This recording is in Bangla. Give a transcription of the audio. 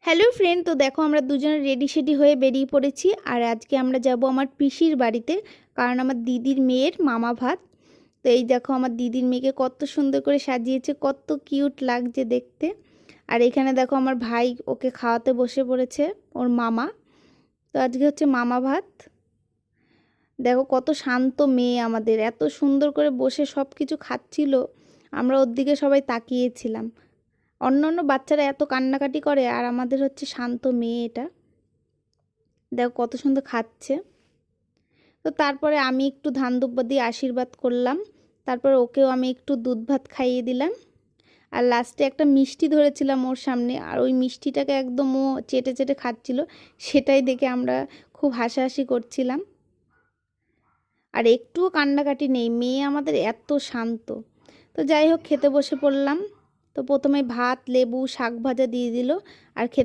হ্যালো ফ্রেন্ড, তো দেখো আমরা দুজনে রেডি সেডি হয়ে বেরিয়ে পড়েছি। আর আজকে আমরা যাব আমার পিসির বাড়িতে, কারণ আমার দিদির মেয়ের মামা ভাত। তো এই দেখো আমার দিদির মেয়েকে কত সুন্দর করে সাজিয়েছে, কত কিউট লাগছে দেখতে। আর এখানে দেখো আমার ভাই ওকে খাওয়াতে বসে পড়েছে, ওর মামা। তো আজকে হচ্ছে মামা ভাত। দেখো কত শান্ত মেয়ে আমাদের, এত সুন্দর করে বসে সব কিছু খাচ্ছিল, আমরা ওর দিকে সবাই তাকিয়েছিলাম। অন্যান্য বাচ্চারা এত কান্নাকাটি করে, আর আমাদের হচ্ছে শান্ত মেয়ে এটা। দেখো কত সুন্দর খাচ্ছে। তো তারপরে আমি একটু ধান দুব্বা দিয়ে আশীর্বাদ করলাম, তারপর ওকেও আমি একটু দুধ ভাত খাইয়ে দিলাম। আর লাস্টে একটা মিষ্টি ধরেছিলাম ওর সামনে, আর ওই মিষ্টিটাকে একদম ও চেটে চেটে খাচ্ছিল, সেটাই দেখে আমরা খুব হাসাহাসি করছিলাম। আর একটুও কান্নাকাটি নেই, মেয়ে আমাদের এত শান্ত। তো যাই হোক, খেতে বসে পড়লাম। তো প্রথমে ভাত, লেবু, শাক ভাজা দিয়ে দিল, আর খেতে